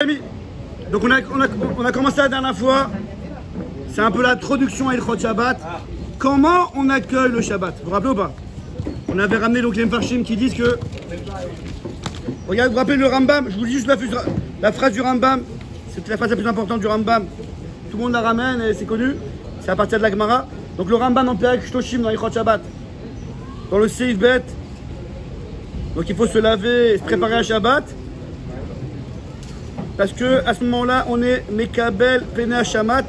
Donc on a commencé la dernière fois, c'est un peu l'introduction à Ilchot Shabbat. Comment on accueille le Shabbat? Vous vous rappelez ou pas? On avait ramené donc les Mfarshim qui disent que... Regarde, vous vous rappelez le Rambam? Je vous dis juste la phrase du Rambam. C'est la phrase la plus importante du Rambam. Tout le monde la ramène et c'est connu. C'est à partir de la Gemara. Donc le Rambam en Perek Shloshim dans Ilchot Shabbat. Dans le Seif Bet. Donc il faut se laver et se préparer à Shabbat. Parce que à ce moment-là, on est Mekabel Pene Hashamat,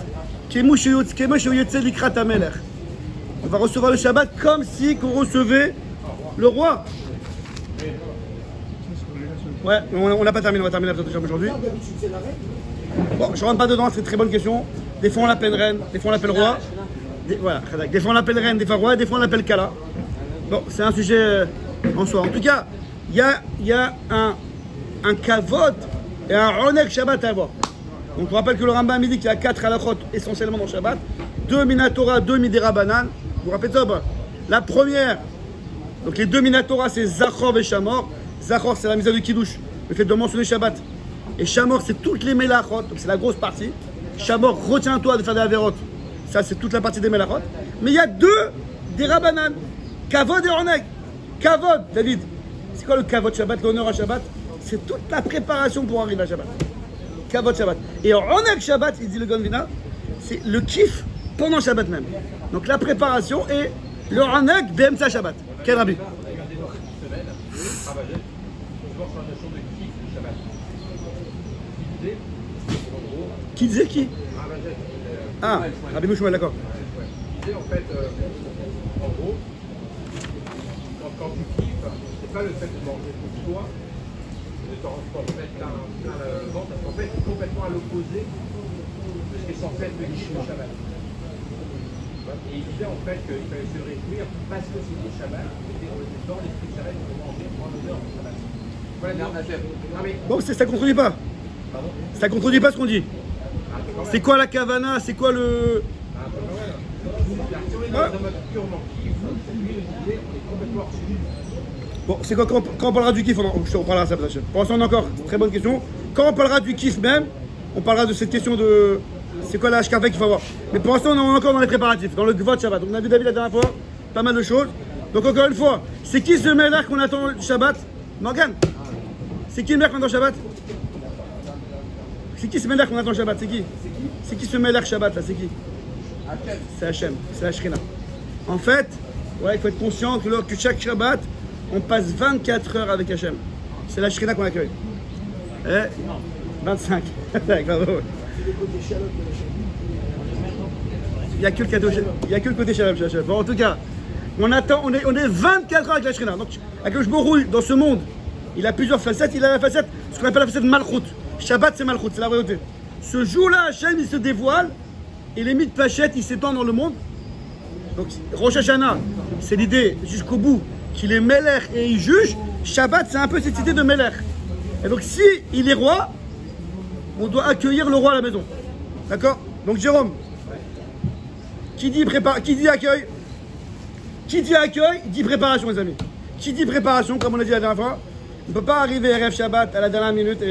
on va recevoir le Shabbat comme si on recevait le roi. Ouais, on n'a pas terminé, on va terminer la présentation aujourd'hui. Bon, je ne rentre pas dedans, c'est une très bonne question. Des fois on l'appelle reine, des fois on l'appelle roi. Voilà, des fois on l'appelle reine, des fois roi, des fois on l'appelle Kala. Bon, c'est un sujet en soi. En tout cas, il y a un kavod et un Oneg Shabbat à avoir. Donc je rappelle que le Rambam dit qu'il y a 4 halachot essentiellement dans le Shabbat. 2 Minatora, 2 Midera Banan. Vous vous rappelez ça? La première, donc les 2 Minatora, c'est Zachor et Shamor. Zachor, c'est la mise du Kiddush, le fait de mentionner Shabbat. Et Shamor, c'est toutes les Melachot, donc c'est la grosse partie. Shamor, retiens-toi de faire des Averot. Ça, c'est toute la partie des Melachot. Mais il y a 2 des Rabanan. Kavod et Oneg. Kavod, David. C'est quoi le Kavod Shabbat, l'honneur à Shabbat? C'est toute la préparation pour arriver à Shabbat. Kavod Shabbat. Et Oneg Shabbat, il dit le Gonvina, c'est le kiff pendant Shabbat même. Donc la préparation et le Oneg BMTA Shabbat. Quel rabbi? Qui disait qui? Ah, Rabbi Mouchouel, d'accord. Il disait en fait, en gros, quand tu kiffes, c'est pas le fait de manger pour toi, de t'en remettre plein le ventre, parce qu'en fait, c'est complètement à l'opposé de ce qui est censé être le kiff au Shabbat. Et il disait en fait qu'il fallait se réjouir parce que c'était Shabbat, c'était dans l'esprit de Shabbat, il faut manger en honneur du Shabbat. Voilà, bon, ça ne contredit pas. Pardon? Ça ne contredit pas ce qu'on dit. C'est quoi la kavana? C'est quoi le... Bon, c'est quoi quand on parlera du kiff? On parlera de ça peut-être. Pour l'instant, on a encore très bonne question. Quand on parlera du kiff même, on parlera de cette question de... C'est quoi la HKV qu'il faut avoir? Mais pour l'instant, on est encore dans les préparatifs, dans le Gvot Shabbat. On a vu David la dernière fois, pas mal de choses. Donc encore une fois, c'est qui ce Melech qu'on attend le Shabbat? Morgan? C'est qui le Melech qu'on attend le Shabbat? C'est qui ce Melech qu'on attend le Shabbat? C'est qui? C'est qui ce Melech Shabbat là? C'est qui? C'est Hachem, c'est la Shrina. En fait, ouais, il faut être conscient que chaque Shabbat, on passe 24 heures avec Hachem. C'est la Shrina qu'on accueille. Eh 25. Il n'y a que le côté Shalom. Bon, en tout cas, on est 24 heures avec la Shrina. Donc, Akadosh Baruch Hu, dans ce monde, il a plusieurs facettes. Il a la facette, ce qu'on appelle la facette Malchut. Shabbat, c'est Malchut, c'est la royauté. Ce jour-là, Hachem, il se dévoile et les mythes pachettes, il s'étend dans le monde. Donc, Rosh Hashanah, c'est l'idée jusqu'au bout qu'il est Melech et il juge. Shabbat, c'est un peu cette idée de Melech. Et donc, si il est roi, on doit accueillir le roi à la maison. D'accord? Donc, Jérôme, qui dit accueil? Qui dit accueil, dit préparation, les amis. Qui dit préparation, comme on a dit la dernière fois, on ne peut pas arriver à RF Shabbat à la dernière minute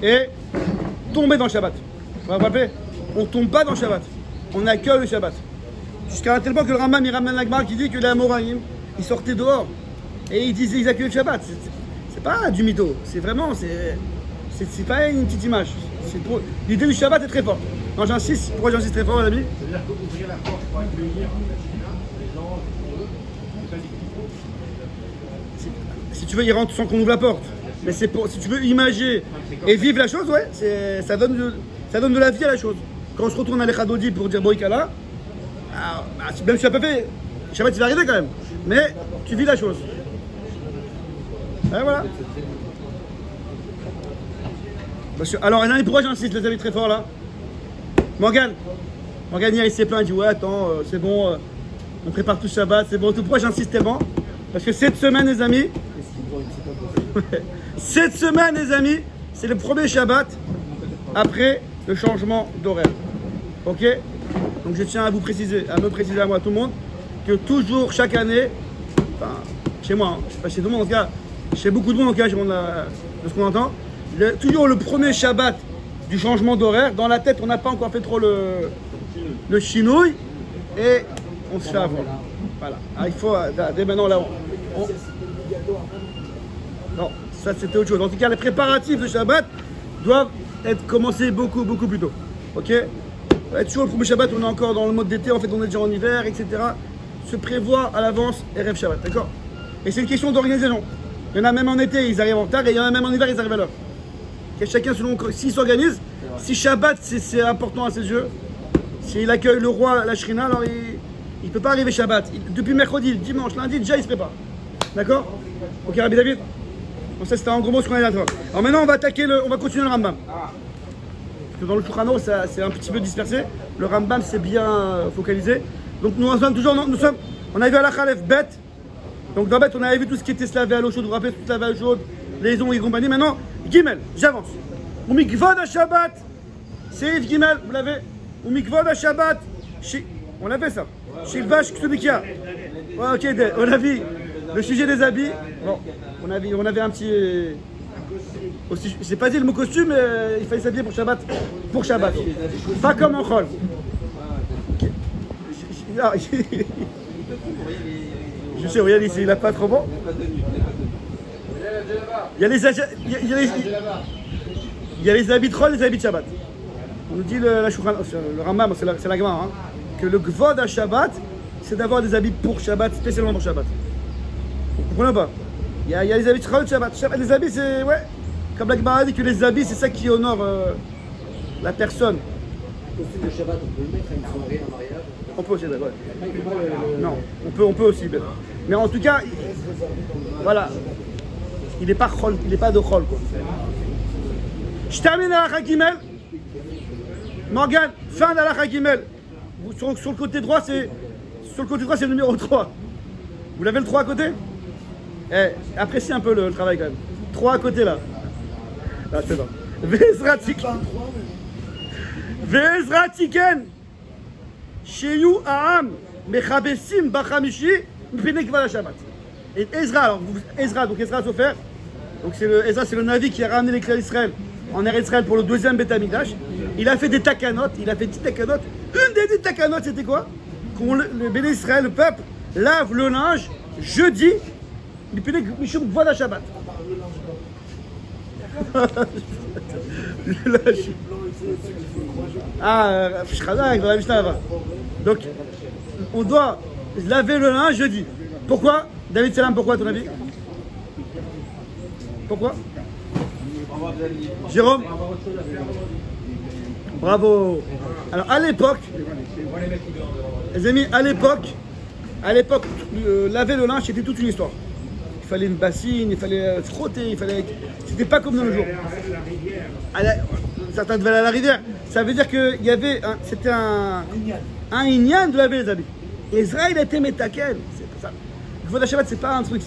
et tomber dans le Shabbat. Vous vous rappelez? On ne tombe pas dans le Shabbat. On accueille le Shabbat. Jusqu'à un tel point que le Rambam, il ramène la Gemara qui dit que les Amoraïm, ils sortaient dehors et ils disaient ils accueillent le Shabbat. C'est pas du mytho. C'est vraiment, c'est pas une petite image. L'idée du Shabbat est très forte. Non, j'insiste. Pourquoi j'insiste très fort, les amis? C'est-à-dire qu'ouvrir la porte pour accueillir les gens pour eux, c'est pas du tout. Si tu veux, ils rentrent sans qu'on ouvre la porte. Mais c'est pour, si tu veux imager et vivre la chose, ouais, ça donne de la vie à la chose. Quand on se retourne à l'Echadodi pour dire Boïkala, même si tu n'as pas fait, Shabbat il va arriver quand même. Mais tu vis la chose. Et voilà. Alors, pourquoi j'insiste, les amis, très fort là? Morgan hier il s'est plaint, il dit ouais, attends, c'est bon, on prépare tout Shabbat, c'est bon. Pourquoi j'insiste tellement? Parce que cette semaine, les amis, c'est le premier Shabbat après le changement d'horaire. Ok? Donc je tiens à me préciser à moi, tout le monde, que toujours, chaque année, enfin, chez moi, je sais pas chez tout le monde, en tout cas, chez beaucoup de monde, en tout cas, de ce qu'on entend, toujours le premier Shabbat du changement d'horaire. Dans la tête, on n'a pas encore fait trop le chinouille et on se fait avoir. Voilà. Alors, il faut, dès maintenant, là, non, ça c'était autre chose. En tout cas, les préparatifs de Shabbat doivent être commencés beaucoup plus tôt. Ok? Toujours le premier Shabbat, on est encore dans le mode d'été, en fait, on est déjà en hiver, etc. Se prévoir à l'avance et rêve Shabbat, d'accord? Et c'est une question d'organisation. Il y en a même en été, ils arrivent en retard, et il y en a même en hiver, ils arrivent à l'heure. Chacun selon s'il s'organise. Si Shabbat c'est important à ses yeux, s'il accueille le roi, la Shrina, alors il ne peut pas arriver Shabbat. Depuis mercredi, dimanche, lundi, déjà il se prépare. D'accord? Ok, Rabbi David? Donc ça c'était en gros mot ce qu'on a dit. Alors maintenant on va continuer le Rambam. Parce que dans le Shulchan Aruch c'est un petit peu dispersé. Le Rambam c'est bien focalisé. Donc nous sommes toujours, on a vu à la Khalef bête. Donc dans bête on avait vu tout ce qui était se laver à l'eau chaude, vous vous rappelez, tout se laver à l'eau chaude, les ongles et compagnie. Maintenant, Gimel, j'avance. Ou mikvod à Shabbat, c'est Yves Gimel, vous l'avez. Ou mikvod à Shabbat, on l'a fait ça. Chez le vache Ksubikia. Ouais, ok, on a vu le sujet des habits. Bon, on avait un petit. J'ai pas dit le mot costume, mais il fallait s'habiller pour Shabbat. Pour Shabbat. Pas comme en Chol. Je sais, regarde ici, il n'a pas trop bon. Il y a les habits de Chol et les habits de Shabbat. On nous dit le Rambam, c'est la Gemara, hein, que le Gvod à Shabbat, c'est d'avoir des habits pour Shabbat, spécialement pour Shabbat. Vous comprenez pas? Il y a les habits de Chol et de Shabbat. Les habits, c'est. Ouais. Comme la Gemara dit que les habits, c'est ça qui honore la personne. Le costume de Shabbat, on peut le mettre à une soirée, un mariage? On peut aussi, d'accord. Non, on peut aussi. Mais en tout cas, voilà. Il n'est pas de Chol, quoi. Je termine à la Gimel. Morgan, fin d'Alakha Gimel. Sur le côté droit, c'est le numéro 3. Vous l'avez le 3 à côté? Appréciez un peu le travail quand même. 3 à côté là. Là, c'est bon. Ve'ezra tiken. Sheyu Aham Mechabesim Bachamishi Mpenek Vala Shabbat. Et Ezra, alors Ezra Sofer, donc Ezra c'est le Navi qui a ramené les clés d'Israël en Eretz Israël pour le deuxième Beth Amikdash. Il a fait des takanot, il a fait 10 takanot. Une des 10 takanot c'était quoi? Le Béné Israël, le peuple, lave le linge jeudi, Mpenek Mishum Vala Shabbat. Donc, on doit laver le linge jeudi. Pourquoi? David Salam, pourquoi à ton avis? Pourquoi? Jérôme? Bravo. Alors, à l'époque, les amis, à l'époque, laver le linge, c'était toute une histoire. Il fallait une bassine, il fallait frotter, c'était pas comme dans le jour. Certains devaient aller à la rivière. Ça veut dire qu'il y avait, c'était un inyan de laver les habits. Ezra, il était métaken. C'est pour ça. Gvod Shabbat, c'est pas un truc.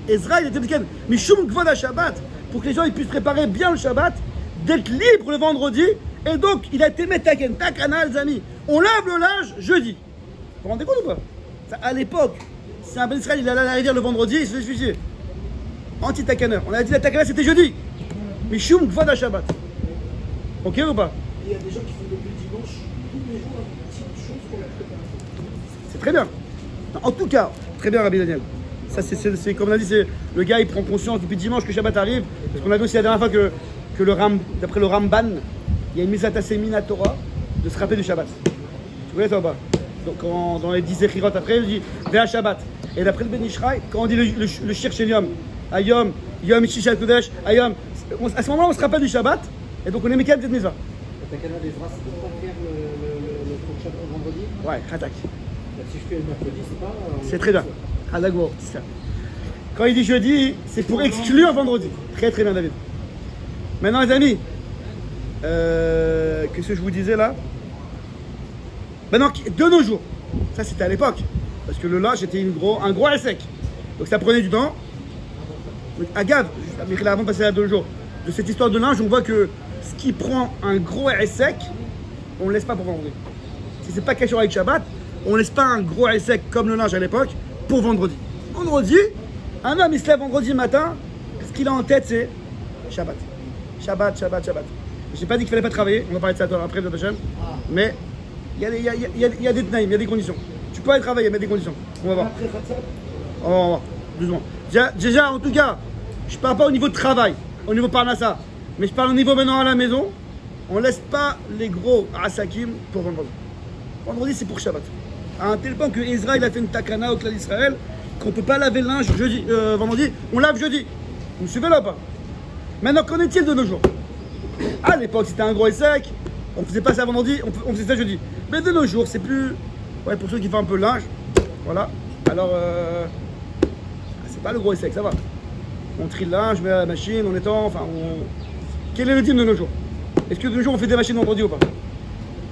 Ezra, il était métaken. Mais Shum Gvod Shabbat, pour que les gens ils puissent préparer bien le Shabbat, d'être libre le vendredi. Et donc, il a été métaken. Takana, les amis. On lave le linge jeudi. Vous vous rendez compte ou pas? Ça, à l'époque, si un Ben Israël il allait à la rivière le vendredi, il se fait suicider. Anti-takaneur. On a dit la takana c'était jeudi. Mais Shum Gvod Shabbat. Ok ou pas? Il y a des gens qui font depuis le dimanche, tous les jours, une petite chose pour la préparer. C'est très bien. En tout cas, très bien, Rabbi Daniel. Ça, c'est comme on a dit, le gars il prend conscience depuis dimanche que Shabbat arrive. Parce qu'on a vu aussi la dernière fois que d'après le Ramban, il y a une mise à tasser Torah de se rappeler du Shabbat. Tu connais ça ou pas? Donc dans les 10 échirot après, il dit Véa Shabbat. Et d'après le Ben Ishraï, quand on dit le Shir Shel Yom, Ayom, Yom Shishal Kodesh, Ayom, à ce moment-là on se rappelle du Shabbat. Et donc on est Mekal cette mise-là. La takana d'Ezra, c'est de ne pas faire le Shabbat vendredi? Ouais, attaque. Si je fais le mercredi, c'est pas. C'est très bien. Adagbo, c'est ça. Quand il dit jeudi, c'est pour exclure vendredi. Très très bien, David. Maintenant, les amis, qu'est-ce que je vous disais là? Maintenant, de nos jours, ça c'était à l'époque, parce que le linge était un gros sec. Donc ça prenait du temps. Donc, Agav, avant de passer à 2 jours, de cette histoire de linge, on voit que ce qui prend un gros sec, on ne le laisse pas pour vendredi. Si c'est pas caché avec Shabbat, on ne laisse pas un gros sec comme le linge à l'époque pour vendredi. Vendredi, un homme il se lève vendredi matin, ce qu'il a en tête c'est Shabbat. Shabbat, Shabbat, Shabbat. Je n'ai pas dit qu'il fallait pas travailler, on va parler de ça après, de Hachem. Mais il y a des tnaïm, il y a des conditions. Tu peux aller travailler, mais il y a des conditions. On va voir. On va voir, doucement. Déjà, en tout cas, je ne parle pas au niveau de travail, au niveau parnassa, mais je parle au niveau maintenant à la maison. On ne laisse pas les gros asakim pour vendredi. Vendredi, c'est pour Shabbat. À un tel point que Israël a fait une takana au clan d'Israël qu'on ne peut pas laver le linge vendredi, on lave jeudi. Vous me suivez là ou pas? Maintenant, qu'en est-il de nos jours? À l'époque, c'était un gros et sec, on ne faisait pas ça vendredi, on faisait ça jeudi. Mais de nos jours, c'est plus... Ouais, pour ceux qui font un peu le linge, voilà. Alors, c'est pas le gros et sec, ça va. On trie le linge, on met à la machine, on étend, enfin, Quel est le rythme de nos jours? Est-ce que de nos jours, on fait des machines vendredi ou pas?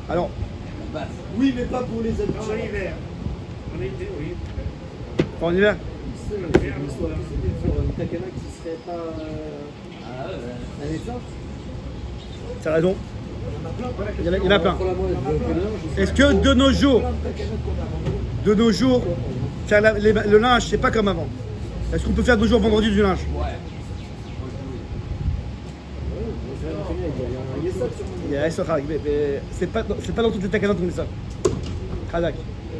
Alors... Oui, mais pas pour les habitués. En hiver. En été, oui. Pas en hiver? C'est une takana qui serait pas la naissance. T'as raison. Il y en a plein. Pour la mode, Est-ce que de nos jours, faire le linge, c'est pas comme avant? Est-ce qu'on peut faire 2 jours vendredi du linge? Il y a ça, mais c'est pas dans toutes les takanas qu'on dit ça. Khadak.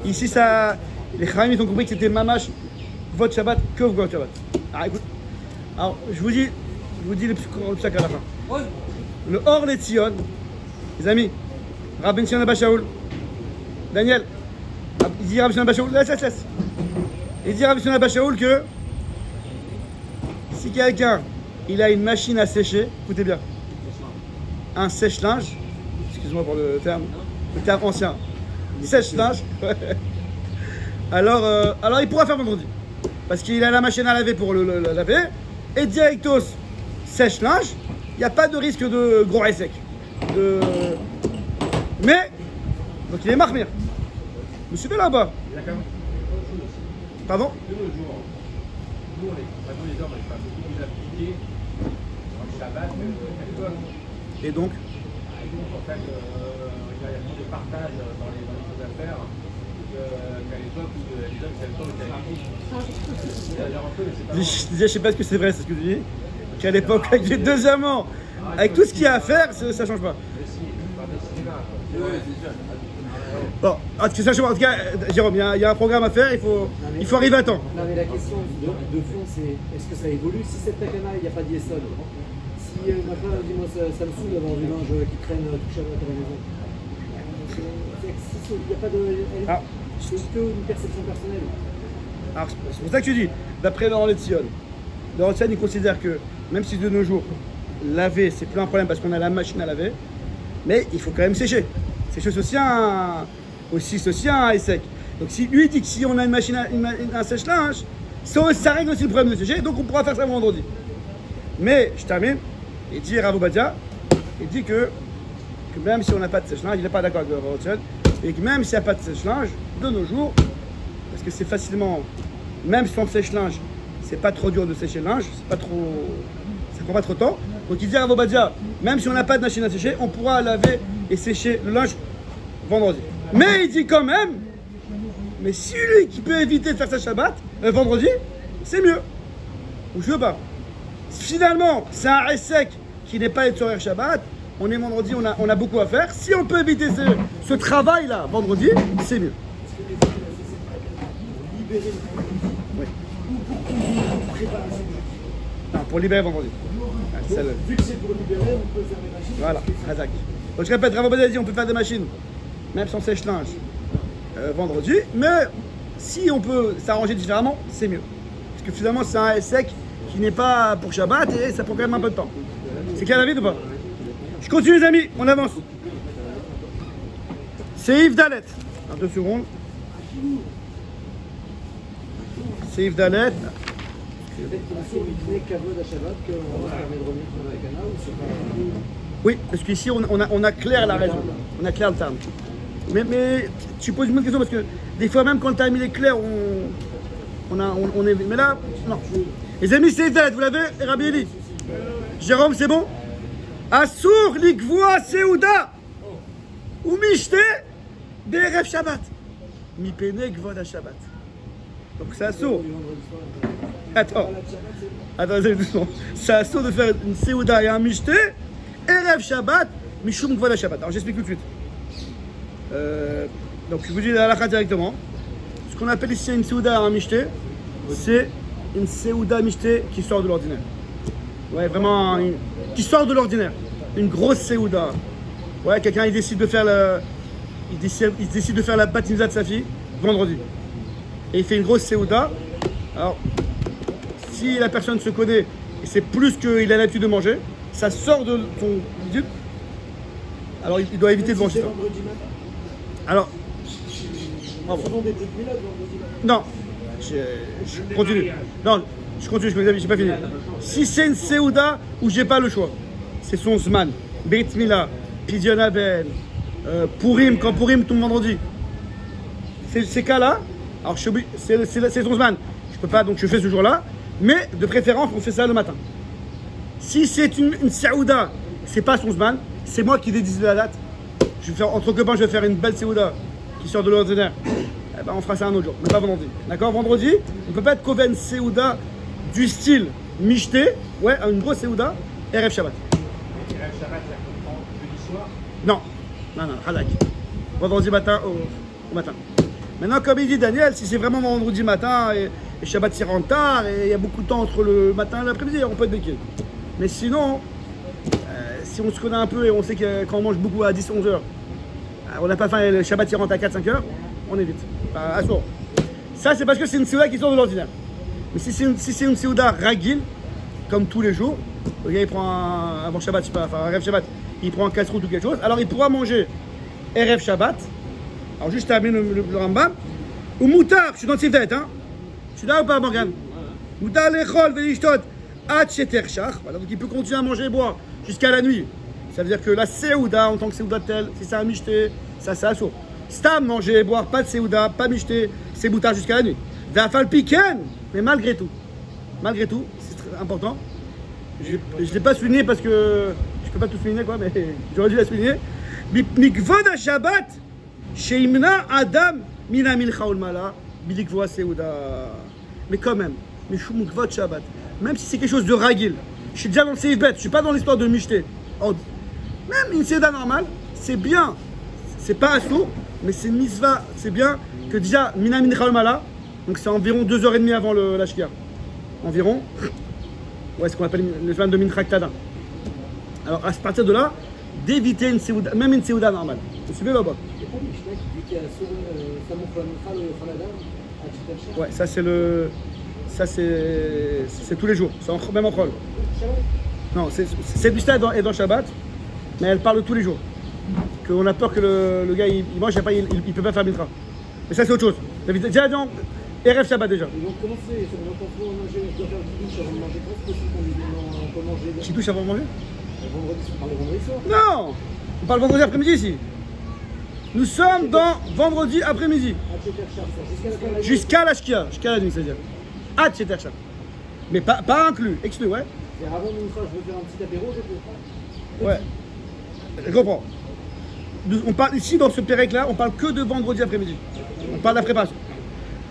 Ici, ça, les Khaïm, ils ont compris que c'était mamash, votre Shabbat, que votre Shabbat. Alors écoute, alors, je vous dis le psak à la fin. Le Or les Tzion, les amis, Rabbi Sion Abba Shaul, Daniel, il dit Rabbi Sion Abba Shaul, laisse. Il dit Rabbi Sion Abba Shaul que si quelqu'un il a une machine à sécher, écoutez bien, un sèche-linge, excuse-moi pour le terme ancien, sèche-linge, alors il pourra faire vendredi. Parce qu'il a la machine à laver pour le laver, et directos sèche-linge, il n'y a pas de risque de gros et sec. Mais, donc il est marmire. Vous me suivez là-bas? Il y a quand même Pardon? de nos jours. Nous, maintenant les hommes, on est pas beaucoup plus appliqués dans le Shabbat qu'à l'époque. Et donc? Et donc, en fait, il y a vraiment des partages dans les choses à faire qu'à l'époque où les hommes, c'est le temps de Je sais pas ce que c'est vrai, c'est ce que tu dis. Qu'à l'époque, avec les 2 amants, avec tout ce qu'il y a à faire, ça change pas. Bon, en tout cas, Jérôme, il y a un programme à faire, il faut arriver à temps. Non, mais la question de fond, c'est est-ce que ça évolue? Si cette takana, il n'y a pas d'Yesod, si ma femme dit moi ça me saoule d'avoir du linge qui traîne tout Shabbat à la maison, il n'y a pas de. C'est que une perception personnelle. Alors, c'est pour ça que tu dis, d'après Laurent Letzion, il considère que même si de nos jours, laver, c'est plus un problème parce qu'on a la machine à laver, mais il faut quand même sécher. Sécher aussi un sec. Donc si lui dit que si on a une machine, un sèche-linge, ça règle aussi le problème de sécher, donc on pourra faire ça vendredi. Mais, je termine, il dit Rav Obadia, il dit que même si on n'a pas de sèche-linge, il n'est pas d'accord avec Laurent Letzion, et que même s'il n'y a pas de sèche-linge, de nos jours, parce que c'est facilement, même si on sèche-linge, c'est pas trop dur de sécher le linge, ça prend pas trop de temps. Donc il dit à Rav Obadia, même si on n'a pas de machine à sécher, on pourra laver et sécher le linge vendredi. Mais il dit quand même, mais si lui qui peut éviter de faire ça Shabbat, vendredi, c'est mieux. Ou je veux pas. Finalement, c'est un sec qui n'est pas être sur Shabbat, on est vendredi, on a beaucoup à faire. Si on peut éviter ce travail-là vendredi, c'est mieux. Oui. Non, pour libérer vendredi. Vu que c'est pour libérer, on peut faire des machines. Voilà, Razak. Donc je répète, Rav Obadia dit on peut faire des machines, même sans sèche-linge, vendredi, mais si on peut s'arranger différemment, c'est mieux. Parce que finalement, c'est un sec qui n'est pas pour Shabbat et ça prend quand même un peu de temps. C'est clair David ou pas? Je continue les amis, on avance. C'est Yves Dalet. 2 secondes. C'est Yves Dalet. Oui, parce qu'ici on a clair la raison, on a clair le terme. Mais tu poses une bonne question parce que des fois même quand le terme il est clair, on est. Mais là, non. Les amis, c'est Zed, vous l'avez, Rabbi Eli. Jérôme, c'est bon? Assour likvoa seuda ou mishte be'erev Shabbat. Mi pene gvod Shabbat. Donc c'est assaut. Du vendredi soir. Attends, La Shabbat, c'est attends, doucement. C'est assaut de faire une Seouda et un Mishté, Erev Shabbat, Mishum Gvoda Shabbat. Alors j'explique tout de suite. Donc je vous dis la halakha directement. Ce qu'on appelle ici une Seouda et un Mishté, c'est une Seouda Mishté qui sort de l'ordinaire. Ouais, vraiment, qui sort de l'ordinaire. Une grosse Seouda. Ouais, quelqu'un il décide de faire il décide de faire la bat mitzvah de sa fille vendredi. Et il fait une grosse Seouda. Alors, si la personne se connaît et c'est plus qu'il a l'habitude de manger, ça sort de son habitude. Alors il doit éviter de manger c'est ça. vendredi matin. Alors, Souvent des briques milades vendredi matin. non, je continue. Non, je continue, j'ai pas fini. Si c'est une Seouda où j'ai pas le choix, c'est son Zman, Beit Mila, Pidyon Aben, Purim, quand Purim tombe vendredi. Ces cas-là, alors c'est son Zman. Je peux pas, donc je fais ce jour-là, mais de préférence, on fait ça le matin. Si c'est une Seouda, c'est pas son Zman, c'est moi qui décide de la date. Je vais faire, entre copains, je vais faire une belle Seouda qui sort de l'ordinaire. Eh ben, on fera ça un autre jour, mais pas vendredi. D'accord? Vendredi, on peut pas être Koven Seouda du style Mishté, ouais, une grosse Seouda, Erev Shabbat. Et la Shabbat, ça comprend jeudi soir. Non, Halak. Vendredi matin au matin. Maintenant, comme il dit Daniel, si c'est vraiment vendredi matin et Shabbat s'y rentre tard et il y a beaucoup de temps entre le matin et l'après-midi, on peut être béquille. Mais sinon, si on se connaît un peu et on sait que quand on mange beaucoup à 10-11 heures, on n'a pas faim et le Shabbat s'y rentre à 4-5 heures, on évite. À sourd. Ça, c'est parce que c'est une Seouda qui sort de l'ordinaire. Mais si c'est une Seouda ragil, comme tous les jours, le gars il prend avant Shabbat, je sais pas, enfin Erev Shabbat, il prend un casse-route ou quelque chose, alors il pourra manger Erev Shabbat. Alors juste terminer le Rambam. Ou Moutar, je suis dans le tête, hein. Tu es là ou pas, Morgan? Moutar lechol velishtot ad sheter shach. Voilà, donc il peut continuer à manger et boire jusqu'à la nuit. Ça veut dire que la Seouda, en tant que Seouda tel, si c'est un Mishté, ça c'est assourd. Stam, manger et boire, pas de Seouda, pas Mishté, c'est Moutar jusqu'à la nuit. Vafal piken, mais malgré tout, c'est très important. Je ne l'ai pas souligné parce que je peux pas tout souligner, quoi, mais j'aurais dû la souligner. Mikvod Shabbat. Sheimna Adam Mina Milcha Ulmala Bilikvoa Seouda. Mais quand même, Mishum Kvot Shabbat. Même si c'est quelque chose de ragil, je suis déjà dans le Seif Bet, je suis pas dans l'histoire de Mishté. Même une Seouda normale, c'est bien. C'est pas assourd, mais c'est mitzvah, c'est bien que déjà Mina Milcha Ulmala, donc c'est environ 2h30 avant la Shkia. Environ. Ouais, ce qu'on appelle le plan de Mincha Ktada. Alors à partir de là, d'éviter une Seouda, même une Seouda normale. Vous suivez là-bas? Ouais, ça c'est tous les jours, c'est même en Chol. Non, c'est du stade et dans Shabbat, mais elle parle tous les jours. Qu'on a peur que le gars il mange, il peut pas faire Mitra. Mais ça c'est autre chose. Déjà dans Erev Shabbat déjà. Donc comment c'est? On doit manger, je dois faire le kidouche avant de manger. Comment c'est possible qu'on peut manger? Kidouche avant de manger? On parle vendredi soir. Non, on parle vendredi après-midi ici. Nous sommes dans vendredi après-midi. Jusqu'à la Shkia, jusqu'à la nuit, c'est-à-dire. Ah, c'est ça. Mais pas inclus, exclu, ouais. Et avant une fois, je veux faire un petit apéro, je peux. Ouais. Je comprends. On parle ici, dans ce pérec-là, on parle que de vendredi après-midi. On parle de la préparation.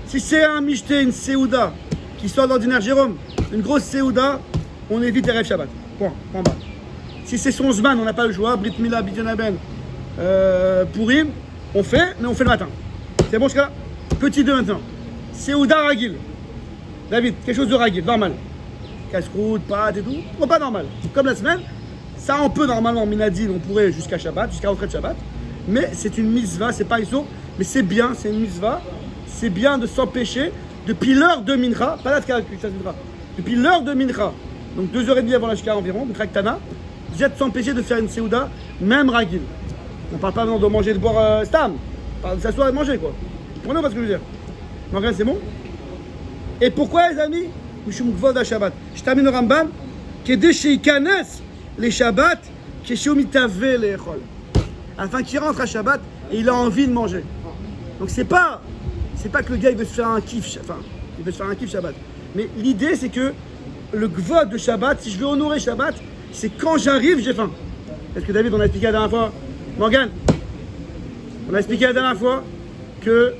Si c'est un Mishté, une Seouda, qui sort d'ordinaire, Jérôme, une grosse Seouda, on évite Erev Shabbat. Point bas. Si c'est son Zman, on n'a pas le choix, Brit Mila, Pidyon Aben, Purim, on fait, mais on fait le matin. C'est bon jusqu'à là? Petit 2 maintenant. Seouda ragil. David, quelque chose de ragil, normal. Casse-croûte, pâte et tout. Bon, pas normal. Comme la semaine, ça on peut normalement, Minadine, on pourrait jusqu'à Shabbat, jusqu'à l'entrée de Shabbat. Mais c'est une mitzvah, c'est pas iso, mais c'est bien, c'est une mitzvah. C'est bien de s'empêcher depuis l'heure de Mincha, pas la Tkara, depuis l'heure de Mincha, donc 2h30 avant la Shkia environ, Mincha Ktana, déjà de s'empêcher de faire une Seouda, même ragil. On parle pas de manger, de boire stam. On parle de s'asseoir et de manger, quoi. Vous comprenez pas ce que je veux dire? Morgan, c'est bon? Et pourquoi, les amis? Mishum Kvod Shabbat. Je termine le Rambam. Kedé sheikanes les Shabbat, keshu mitave les echol. Afin qu'il rentre à Shabbat et il a envie de manger. Donc c'est pas que le gars il veut se faire un kiff, enfin, il veut se faire un kiff Shabbat. Mais l'idée c'est que le Kvod de Shabbat, si je veux honorer Shabbat, c'est quand j'arrive, j'ai faim. Est-ce que David, on a expliqué la dernière fois? Morgan, on a expliqué la dernière fois que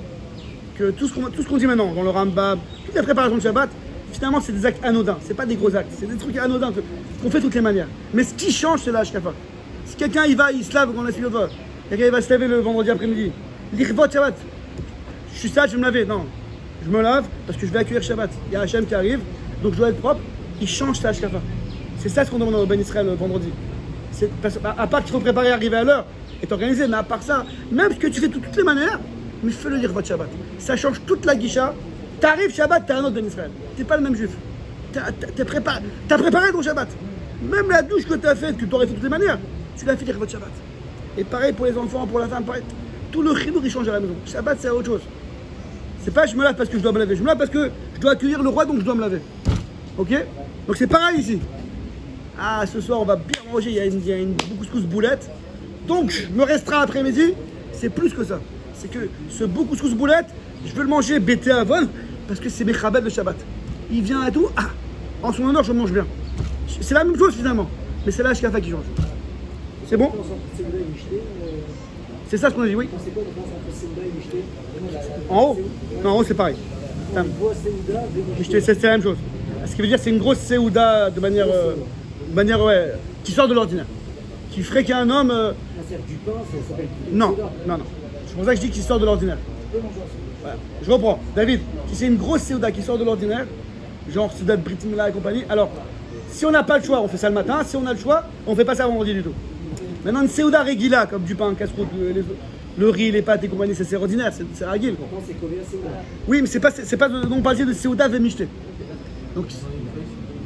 que tout ce qu'on dit maintenant, dans le Rambam, toutes les préparations de Shabbat, finalement, c'est des actes anodins. C'est pas des gros actes. C'est des trucs anodins qu'on fait de toutes les manières. Mais ce qui change, c'est la Hashkafa. Si quelqu'un il se lave, on a expliqué l'autre fois, quelqu'un il va se laver le vendredi après-midi, l'Ichvot Shabbat. Je suis sale, je vais me laver. Non. Je me lave parce que je vais accueillir Shabbat. Il y a Hachem qui arrive, donc je dois être propre. Il change sa Hashkafa. C'est ça ce qu'on demande au Ben Israël le vendredi. À part qu'il faut préparer, arriver à l'heure, et t'organiser, mais à part ça, même ce que tu fais de toutes les manières, mais fais-le lire votre Shabbat. Ça change toute la guicha. T'arrives Shabbat, t'es un autre Ben Israël. T'es pas le même juif. T'as préparé ton Shabbat. Même la douche que t'as faite, que t'aurais fait de toutes les manières, tu l'as fait lire votre Shabbat. Et pareil pour les enfants, pour la femme, pareil. Tout le chidour il change à la maison. Shabbat c'est autre chose. C'est pas je me lave parce que je dois me laver. Je me lave parce que je dois accueillir le roi, donc je dois me laver. Ok? Donc c'est pareil ici. Ah, ce soir on va bien manger, il y a une couscous boulette. Donc je me restreins après-midi. C'est plus que ça. C'est que ce couscous boulette, je veux le manger bêté à vol parce que c'est mes chabad de Shabbat. Il vient et tout. Ah, en son honneur, je mange bien. C'est la même chose finalement. Mais c'est la Hashkafa qui change. C'est bon? C'est ça ce qu'on a dit, oui. C'est quoi la différence entre Seuda et Michté? En haut? Non, en haut c'est pareil. C'est la même chose. Ce qui veut dire c'est une grosse Seouda de manière ouais, qui sort de l'ordinaire. Qui ferait qu'un homme. Du pain, ça s'appelle. Non. C'est pour ça que je dis qu'il sort de l'ordinaire. Voilà. Je reprends. David, si c'est une grosse Seouda qui sort de l'ordinaire, genre Seouda de Brit Mila et compagnie, alors si on n'a pas le choix, on fait ça le matin. Si on a le choix, on ne fait pas ça vendredi du tout. Maintenant, une Seouda régila, comme du pain, casse-croûte, le riz, les pâtes et compagnie, c'est ordinaire, c'est ragil. Oui, mais c'est pas non pas dire de Seouda Vemishté. Donc,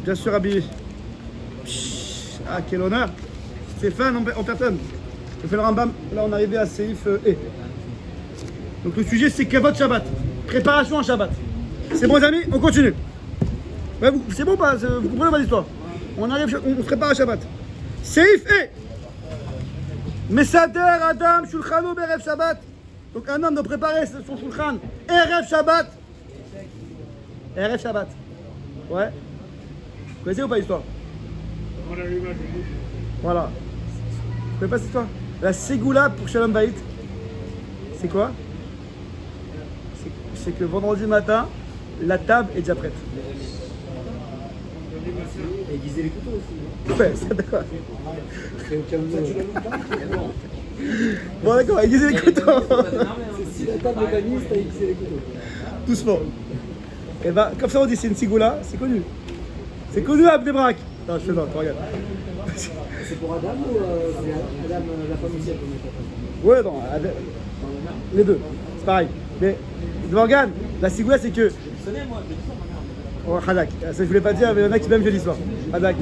bien sûr, habillé. Ah, quel honneur. Stéphane en personne. Je fais le Rambam. Là, on est arrivé à Seif E. Donc, le sujet, c'est Kavod Shabbat. Préparation à Shabbat. C'est bon, les amis? On continue. Ouais, c'est bon, pas? Vous comprenez pas l'histoire? On arrive, on se prépare à Shabbat. Seif E. Mesader Adam Shulchano Berev Shabbat. Donc, un homme doit préparer son Shulchan. Erev Shabbat. Erev Shabbat. Ouais. Vous connaissez ou pas l'histoire? Voilà. Vous connaissez pas cette histoire? La Ségoula pour Shalom Bayit, c'est quoi? C'est que vendredi matin, la table est déjà prête. Et aiguiser les couteaux aussi. Ouais, ça d'accord. Bon d'accord, aiguiser les couteaux. Si la table est pas mise, t'as aiguisé les couteaux. Doucement. Et bah, comme ça on dit c'est une Ségoula, c'est connu. C'est connu à Bnei-Brak. Non, je fais non, regarde. C'est pour Adam ou c'est Adam, la femme aussi, elle peut Ouais, non, les deux, c'est pareil. Mais, Morgane, la Ségoula c'est que. Oh, Hadak, ça je voulais pas dire, mais il y en a qui m'aiment jeudi soir. Hadak.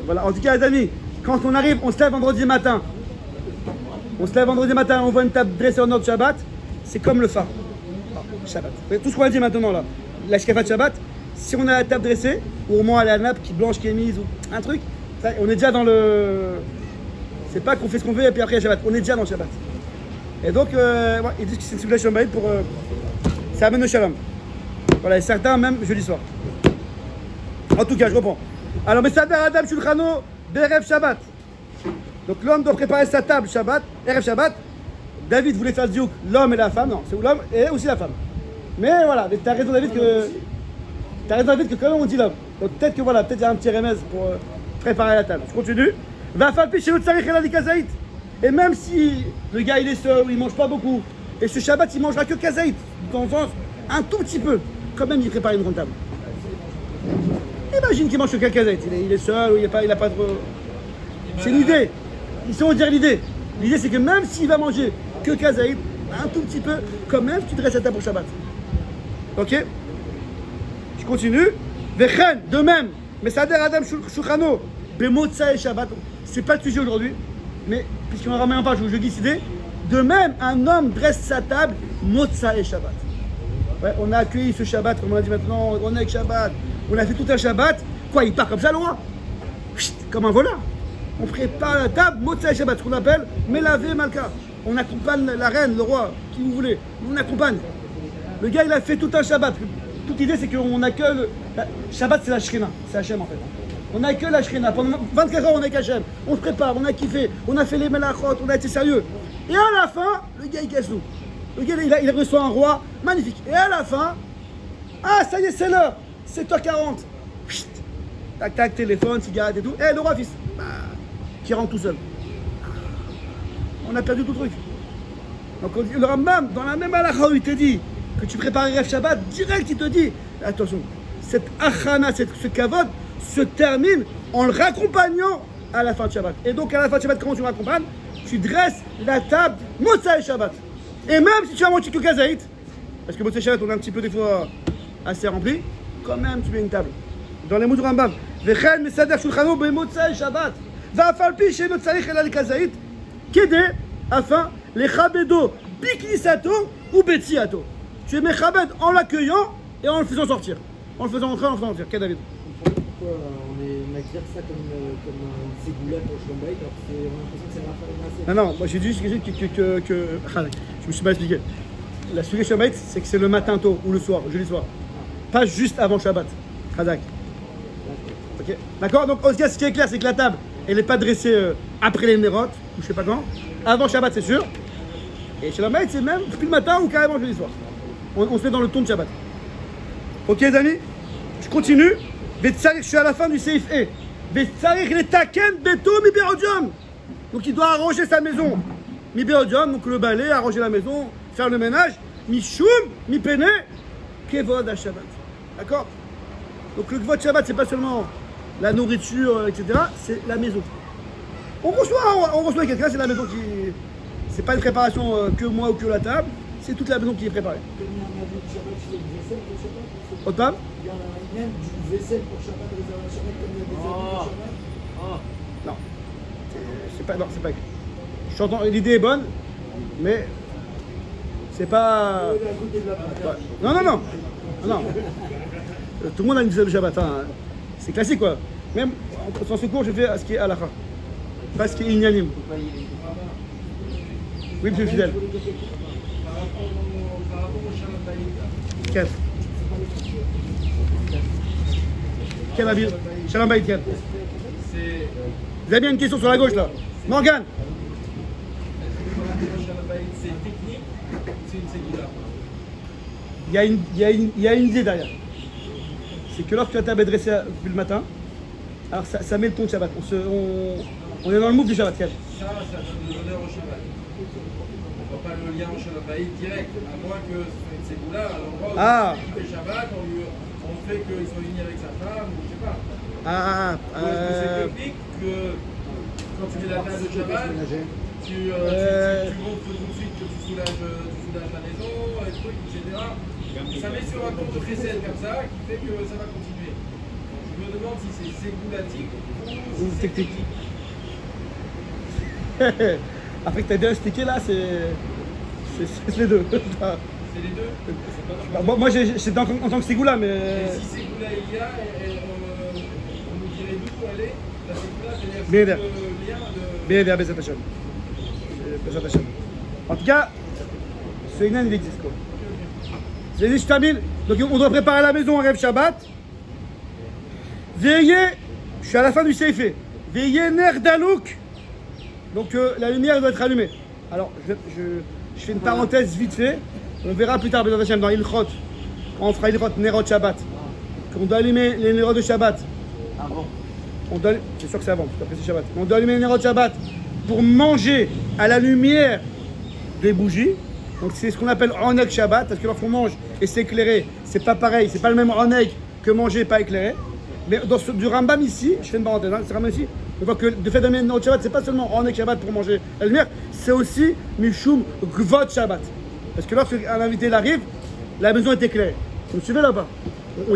Voilà, en tout cas, les amis, quand on arrive, on se lève vendredi matin. On se lève vendredi matin, on voit une table dressée en ordre Shabbat, c'est comme le phare. Shabbat. Tout ce qu'on a dit maintenant là, la Shkafat Shabbat, si on a la table dressée, ou au moins la nappe qui blanche qui est mise, ou un truc, ça, on est déjà dans le. C'est pas qu'on fait ce qu'on veut et puis après Shabbat, on est déjà dans le Shabbat. Et donc, ouais, ils disent que c'est une civilisation pour. Ça amène le shalom. Voilà, et certains même jeudi soir. En tout cas, je reprends. Alors, mais Sader Adam Shulchano Berev Shabbat. Donc l'homme doit préparer sa table Shabbat, Erev Shabbat. David voulait faire le diouk, l'homme et la femme, non, c'est l'homme et aussi la femme. Mais voilà, mais t'as raison David que quand même on dit l'homme. Donc peut-être que voilà, peut-être il y a un petit remède pour préparer la table. Je continue. Va faire chez l'autre Sarich et Kazaït. Et même si le gars il est seul, il mange pas beaucoup, et ce Shabbat il mangera que Kazaït, dans le sens un tout petit peu, quand même il prépare une grande table. Imagine qu'il mange que Kazaït, il est seul, ou il a pas de. C'est l'idée. Ici on va dire l'idée. L'idée c'est que même s'il va manger que Kazaït, un tout petit peu, quand même tu dresses la table pour Shabbat. Ok? Je continue. Vechen, de même, mais Sader Adam Shulchano, Bemotsa et Shabbat. C'est pas le sujet aujourd'hui, mais puisqu'on en ramène pas, je décidé. De même, un homme dresse sa table, Motsa et Shabbat. Ouais, on a accueilli ce Shabbat, comme on a dit maintenant, on est avec Shabbat. On a fait tout un Shabbat. Quoi, il part comme ça le roi? Chut, comme un voleur. On prépare la table, Motsa et Shabbat, ce qu'on appelle Melavé Malka. On accompagne la reine, le roi, qui vous voulez. On accompagne. Le gars, il a fait tout un Shabbat. Toute l'idée, c'est qu'on accueille. Shabbat, c'est la Shrina. C'est Hachem, en fait. On accueille la Shrina. Pendant 24 heures, on est avec Hachem. On se prépare, on a kiffé, on a fait les melachot, on a été sérieux. Et à la fin, le gars, il casse tout. Donc il reçoit un roi magnifique. Et à la fin, ah ça y est, c'est l'heure, 7h40. Chut, tac tac, téléphone, cigarette et tout. Et le roi fils, qui rentre tout seul. On a perdu tout le truc. Donc on dit, le Rambam, dans la même halakha où il te dit que tu prépares Erev Shabbat, direct il te dit, attention, cette achana, ce kavod se termine en le raccompagnant à la fin de Shabbat. Et donc à la fin de Shabbat, comment tu raccompagnes? Tu dresses la table Motzai Shabbat. Et même si tu as mangé que kazaït, parce que Motzai Shabbat on a un petit peu des fois assez rempli, quand même tu mets une table. Dans les mots du Rambam, Vechen mesader shulchano bemotzai Shabbat. Va falpi chez notre salih el kazaït, kédé, afin les chabedo biknisato ou betsiato. Tu es mechabed en l'accueillant et en le faisant sortir. En le faisant entrer, en le faisant sortir. Qu'est-ce David? Pourquoi on acquiert ça comme un ségoula pour Shlombaï, alors qu'on a l'impression que c'est Raphaël Massé? Non, moi j'ai dit que je me suis pas expliqué. La Sugé Shabbat, c'est que c'est le matin tôt ou le soir, jeudi soir. Pas juste avant Shabbat. Hadak. Ok. D'accord? Donc, Oscar, ce qui est clair, c'est que la table, elle n'est pas dressée après les Nérotes, ou je sais pas quand. Avant Shabbat, c'est sûr. Et Shabbat, c'est même depuis le matin ou carrément jeudi soir. On se met dans le ton de Shabbat. Ok, les amis? Je continue. Je suis à la fin du Seif E. Donc il doit arranger sa maison. Mi beodium, donc le balai, arranger la maison, faire le ménage. Mi choum, mi pene, kevod à Shabbat. D'accord? Donc le kevod Shabbat, c'est pas seulement la nourriture, etc. C'est la maison. On reçoit quelqu'un, c'est la maison qui. C'est pas une préparation que moi ou que la table, c'est toute la maison qui est préparée. Autre part? Il y a un même du vaisselle pour Shabbat, réservation comme il y a des pour Shabbat. Non. C'est pas. J'entends, l'idée est bonne, mais c'est pas. Ouais. Non. Tout le monde a une visée de Shabbat. Hein. C'est classique quoi. Même sans secours, je fais à ce qui est halakha. Pas ce qui est ignanim. Oui, monsieur fidèle. Quel habit? Shalom Baït, quel? Vous avez bien une question sur la gauche là. Morgane. C'est technique, c'est une ségoula. Il y a une idée derrière. C'est que lorsque la table est dressée depuis le matin, alors ça met le ton de Shabbat. On est dans le mouvement du Shabbat. Ça donne de l'honneur au Shabbat. On ne voit pas le lien au Shabbat direct, à moins que ce soit une ségoula, à l'endroit où il fait Shabbat, on fait qu'il soit uni avec sa femme, ou je sais pas. C'est technique que quand tu mets la table de Shabbat, tu montres tout de suite que tu soulages la maison, les trucs, etc. Ça met sur un compte de précède comme ça qui fait que ça va continuer. Je me demande si c'est ségoulatique ou si c'est technique. Après que tu as bien expliqué là, c'est les deux. C'est les deux? Moi c'est en tant que ségoula, mais. Et si ségoula il y a, on nous dirait d'où elle est, la ségoula, c'est bien le lien de. Bien vers Bezat Hashem. En tout cas, ce Inan il existe quoi. J'ai dit je termine. Donc on doit préparer la maison en rêve Shabbat. Veillez, je suis à la fin du Seifé. Veillez ner dalouk. Donc la lumière doit être allumée. Alors je fais une parenthèse vite fait. On verra plus tard Bezat Hashem dans Ilchot. Quand on fera Ilchot Nerot Shabbat. On doit allumer les Nerot de Shabbat. Avant. C'est sûr que c'est avant, après c'est Shabbat. On doit allumer les Nerot de Shabbat pour manger à la lumière des bougies. Donc c'est ce qu'on appelle Oneg Shabbat, parce que lorsqu'on mange et c'est éclairé, c'est pas pareil, c'est pas le même Oneg que manger pas éclairé. Mais dans du Rambam ici, je fais une parenthèse, c'est Rambam ici, on voit que le fait d'amener Nerot Shabbat, c'est pas seulement Oneg Shabbat pour manger la lumière, c'est aussi Mishum Gvot Shabbat. Parce que lorsqu'un invité arrive, la maison est éclairée. Vous me suivez là-bas? On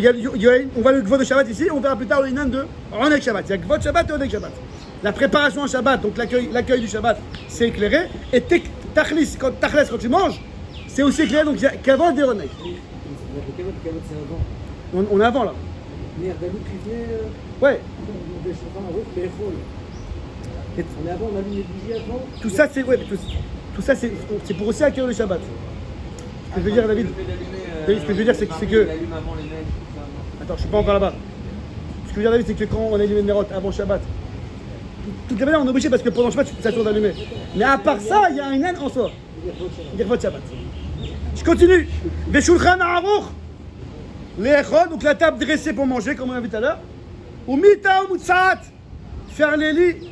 va le Gvot de Shabbat ici, on verra plus tard le Inan de Oneg Shabbat. Il y a Gvot Shabbat et Oneg Shabbat. La préparation en Shabbat, donc l'accueil du Shabbat, c'est éclairé. Et Tachlis, quand tu manges, c'est aussi éclairé, donc il y a Kavod et Oneg. On est avant là. Ouais. On est avant, on a mis les bougies avant. Tout ça, c'est pour aussi accueillir le Shabbat. Ce que je veux dire, David, ce que je veux dire, c'est que. Attends, je suis pas encore là-bas. Ce que je veux dire, David, c'est que quand on allume les Nerot avant Shabbat, toutes les manières, on est obligé parce que pendant Shabbat, ça tourne d'allumer. Mais à part ça, il y a un Inan en soi. Il y a votre Shabbat. Je continue. Veshulchan Aruch. L'Echod, donc la table dressée pour manger, comme on a vu tout à l'heure. Ou Mita ou Mutsaat. Faire les lits.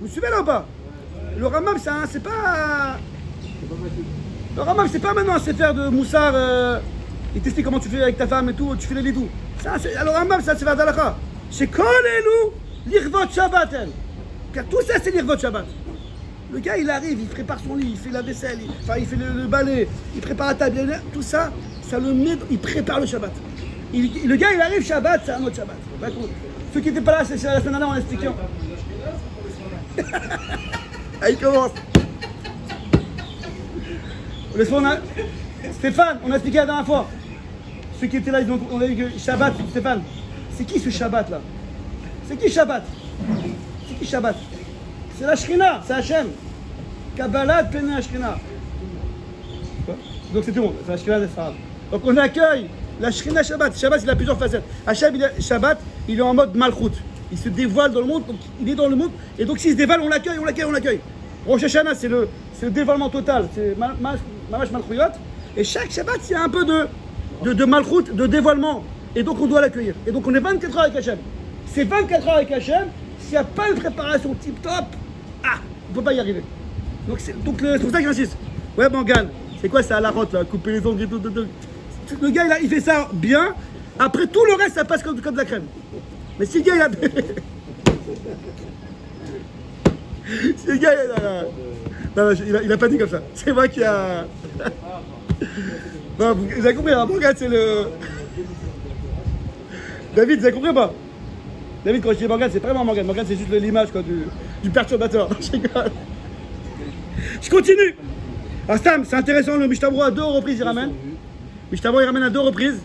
Vous suivez là ou pas? Le Ramam, c'est pas. Le Ramam, c'est pas maintenant un sefer de Moussar. Il t'explique comment tu fais avec ta femme et tout, tu fais les lits tout. Alors Ramam, ça, c'est vers Dalakha. C'est Kolelu l'Irvot Shabbat. Car tout ça, c'est l'Irvot Shabbat. Le gars, il arrive, il prépare son lit, il fait la vaisselle, il fait le balai, il prépare la table, tout ça, ça le met, il prépare le Shabbat. Le gars, il arrive Shabbat, c'est un autre Shabbat. Ceux qui n'étaient pas là, c'est la semaine dernière, on a expliqué. Ah, il commence. Stéphane, on a expliqué la dernière fois. Ceux qui étaient là, on a dit que Shabbat, Stéphane, c'est qui ce Shabbat là? C'est qui Shabbat? C'est qui Shabbat? C'est la Shrina, c'est Hachem. Kabbalah, Pena Shrina. Donc c'est tout le monde, c'est la Shrina des Sfarad. Donc on accueille la Shrina Shabbat. Shabbat, il a plusieurs facettes. Hachem, Shabbat, il est en mode Malchut. Il se dévoile dans le monde, donc il est dans le monde. Et donc s'il se dévoile, on l'accueille, on l'accueille, on l'accueille. Rosh Hashanah, c'est le dévoilement total. C'est Mamash Malchuyot. Et chaque Shabbat, il y a un peu de Malchut, de dévoilement. Et donc on doit l'accueillir. Et donc on est 24 heures avec Hachem. C'est 24 heures avec Hachem. S'il n'y a pas une préparation tip-top, on ne peut pas y arriver. Donc c'est pour ça que j'insiste. Ouais, Bangan, c'est quoi ça à la rote là? Couper les ongles et tout. Le gars, il fait ça bien. Après, tout le reste, ça passe comme de la crème. Mais si le gars, si le gars, il a pas dit comme ça. C'est moi qui a. Non, vous avez compris, hein, Bangan, c'est le. David, vous avez compris ou pas? David, quand je dis Morgan, c'est pas vraiment Morgan. Morgan, c'est juste l'image du perturbateur. Je rigole. Je continue. Alors, Stam, c'est intéressant. Le Mishtabro à 2 reprises, il ramène. Mishtabro, il ramène à 2 reprises.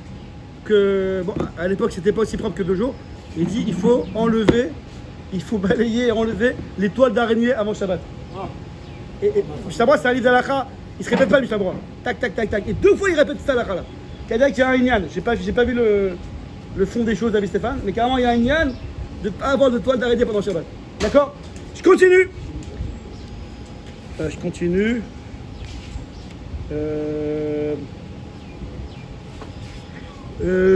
Que, bon, à l'époque, c'était pas aussi propre que 2 jours. Il dit il faut enlever, il faut balayer et enlever les toiles d'araignée avant Shabbat. Et Mishtabro, c'est un livre d'Alakha. Il se répète pas, Mishtabro. Tac, tac, tac, tac. Et 2 fois, il répète cette Alakha là. C'est-à-dire qu'il y a un Inyan. J'ai pas vu le fond des choses avec Stéphane, mais carrément il y a un Inyan de ne pas avoir de toile d'araignée pendant Shabbat. D'accord? Je continue.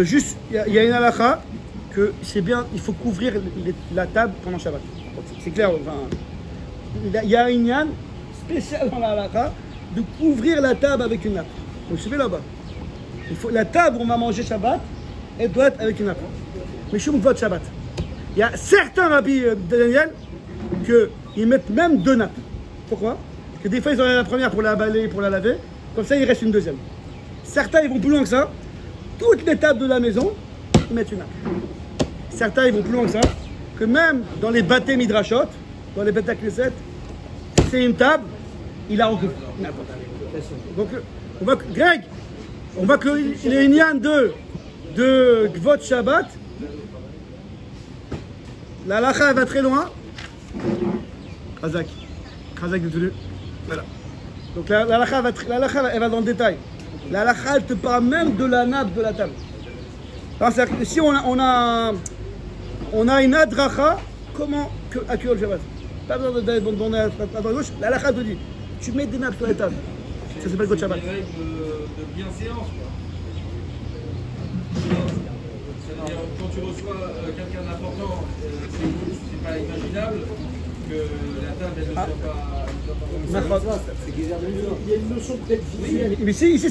Juste, il y a une halakha que c'est bien, il faut couvrir la table pendant Shabbat. C'est clair, enfin, il y a un Inyan spécial dans la halakha de couvrir la table avec une nappe. Vous suivez là-bas. La table où on va manger Shabbat, elle doit être avec une nappe. Mais je vote Shabbat. Il y a certains rabbis de Daniel qu'ils mettent même 2 nappes. Pourquoi? Parce que des fois ils ont la première pour la balayer, pour la laver. Comme ça il reste une deuxième. Certains ils vont plus loin que ça. Toutes les tables de la maison, ils mettent une nappe. Certains ils vont plus loin que ça. Que même dans les bâtés midrashot, dans les bêta knesset, c'est une table, il a recouvert. Donc on voit que Greg, on voit que les Inyan de Gvot Shabbat, la halakha va très loin. Khazak de Toulouse. Voilà. Donc la halakha elle va dans le détail. La halakha elle te parle même de la nappe de la table. Alors, si on a une adracha, comment accueillir le Shabbat? Pas besoin d'aller dans la gauche. La halakha te dit, tu mets des nappes sur la table. Ça s'appelle Gvot Shabbat. C'est une règle de bienséance, quoi. C'est-à-dire, quand tu reçois quelqu'un d'important, c'est pas imaginable que la table elle ne soit pas. Il y a une notion peut-être visuelle. Mais si, ici,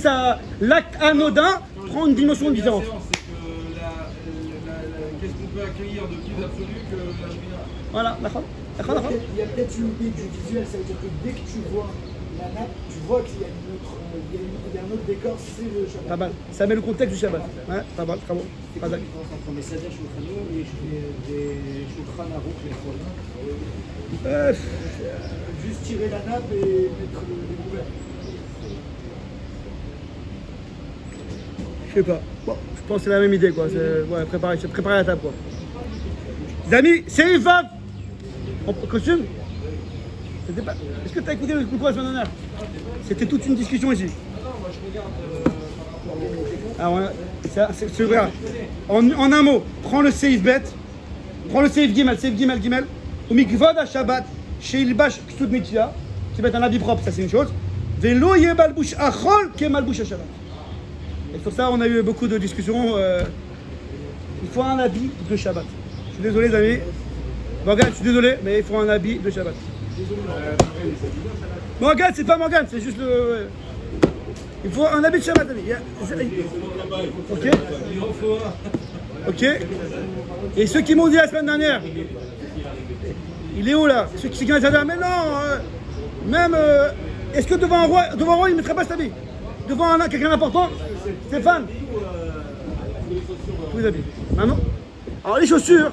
l'acte anodin prend une dimension différente. C'est que qu'est-ce qu'on peut accueillir de plus absolu que la Shemina? Voilà, d'accord. Il y a peut-être une idée du visuel, ça veut dire que dès que tu vois la nappe, tu vois qu'il y a il y a un autre décor, c'est le Shabbat. Pas mal. Ça met le contexte du Shabbat. Ouais, pas mal, très bon. C'est quoi la différence entre mes Seder Shulchano et des Shulchan Aruch, les fois? Juste tirer la nappe et mettre les couverts. Je sais pas. Bon, je pense que c'est la même idée, quoi. Ouais, préparer la table, quoi. Les amis, c'est Evav en costume. Pas... Est-ce que tu as écouté le coup la semaine dernière? C'était toute une discussion ici. Non, moi je regarde par rapport c'est vrai. En un mot, prends le Seif Bet, prends le Seif Gimel, ou Mikvod à Shabbat, chez Ilbash Ksud Mitzia, qui va être un habit propre, ça c'est une chose. Velo yé malbouche achol ke malbouche Shabbat. Et sur ça, on a eu beaucoup de discussions. Il faut un habit de Shabbat. Je suis désolé, les amis. Morgane, je suis désolé, mais il faut un habit de Shabbat. Morgane, c'est pas Morgane, c'est juste le. Il faut un habit de Shabbat, ami. Ok. Ok. Et ceux qui m'ont dit la semaine dernière, il est où là? Ceux qui ont dit, mais non, même. Est-ce que devant un roi, il ne mettrait pas cet habit? Devant quelqu'un d'important? Stéphane? Tous les habits. Maintenant. Alors les chaussures,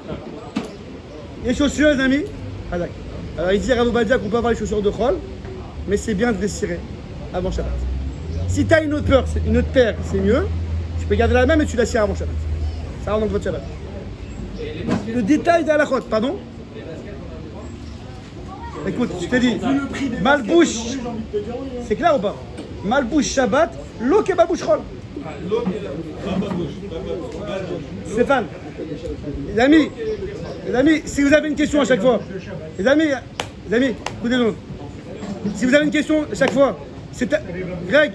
les amis. Ah, d'accord. Alors il dit à Rav Ovadia qu'on peut avoir les chaussures de Chol, mais c'est bien de les cirer avant Shabbat. Si tu as une autre paire, c'est mieux. Tu peux garder la même et tu la cires avant Shabbat. Ça rentre dans votre Shabbat. Le détail de la halachot, pardon. Écoute, je t'ai dit, malbouche, c'est clair ou pas? Malbouche Shabbat, l'eau qui est malbouche Chol. Stéphane, les amis, si vous avez une question à chaque fois, les amis, écoutez-nous. Si vous avez une question à chaque fois, c'est Greg,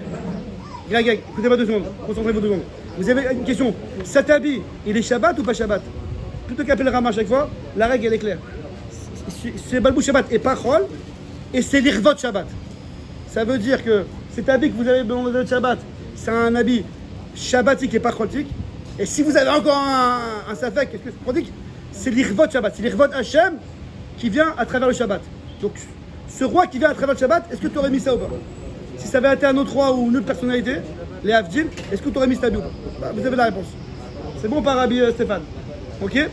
écoutez-moi 2 secondes, concentrez-vous 2 secondes. Vous avez une question, cet habit, il est Shabbat ou pas Shabbat? Plutôt qu'appeler le Rama à chaque fois, la règle elle est claire. C'est Balbouch Shabbat et pas Chol, et c'est l'Irvot Shabbat. Ça veut dire que cet habit que vous avez dans le Shabbat, c'est un habit shabbatique et pas choltique. Et si vous avez encore un safek, c'est l'Irvot Shabbat, c'est l'Irvot Hashem qui vient à travers le Shabbat. Donc, ce roi qui vient à travers le Shabbat, est-ce que tu aurais mis ça ou pas? Si ça avait été un autre roi ou une autre personnalité, les Havdil, est-ce que tu aurais mis cet habit ou pas? Vous avez la réponse. C'est bon par Rabbi Stéphane. Ok?